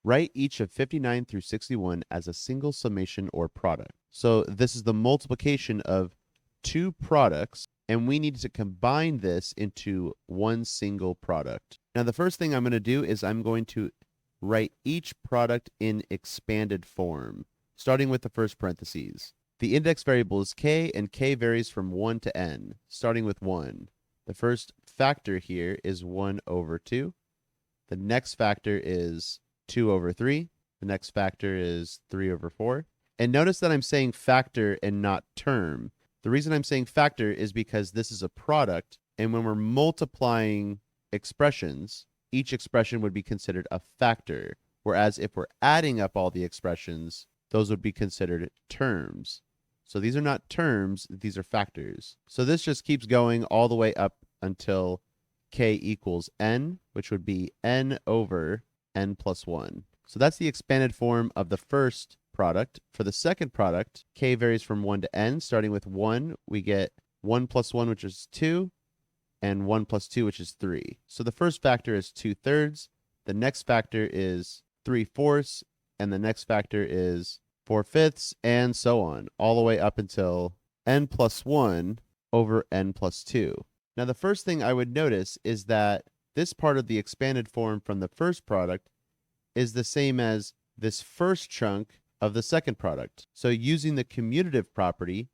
Write each of 59 through 61 as a single summation or product. So this is the multiplication of two products, and we need to combine this into one single product. Now, the first thing I'm going to do is I'm going to write each product in expanded form, starting with the first parentheses. The index variable is k, and k varies from 1 to n, starting with 1. The first factor here is 1 over 2. The next factor is 2 over 3. The next factor is 3 over 4. And notice that I'm saying factor and not term. The reason I'm saying factor is because this is a product, and when we're multiplying expressions, each expression would be considered a factor, whereas if we're adding up all the expressions, those would be considered terms. So these are not terms, these are factors. So this just keeps going all the way up until k equals n, which would be n over n plus 1. So that's the expanded form of the first product. For the second product, k varies from 1 to n. Starting with 1, we get 1 plus 1, which is 2, and 1 plus 2, which is 3. So the first factor is 2/3. The next factor is 3/4, and the next factor is 4/5, and so on, all the way up until n plus 1 over n plus 2. Now, the first thing I would notice is that this part of the expanded form from the first product is the same as this first chunk of the second product. So using the commutative property,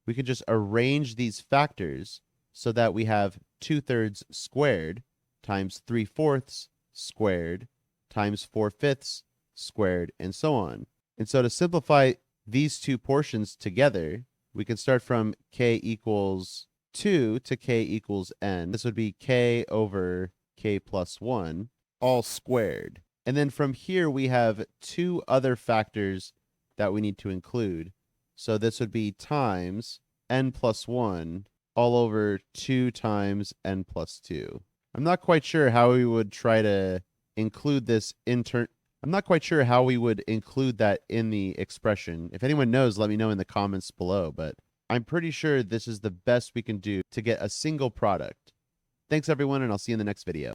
we can just arrange these factors so that we have 2/3 squared times 3/4 squared times 4/5 squared, and so on. And so to simplify these two portions together, we can start from k equals 2 to k equals n. This would be k over k plus 1, all squared. And then from here, we have two other factors that we need to include. So this would be times n plus 1 all over 2 times n plus 2. I'm not quite sure how we would try to include this I'm not quite sure how we would include that in the expression. If anyone knows, let me know in the comments below, but I'm pretty sure this is the best we can do to get a single product. Thanks everyone, and I'll see you in the next video.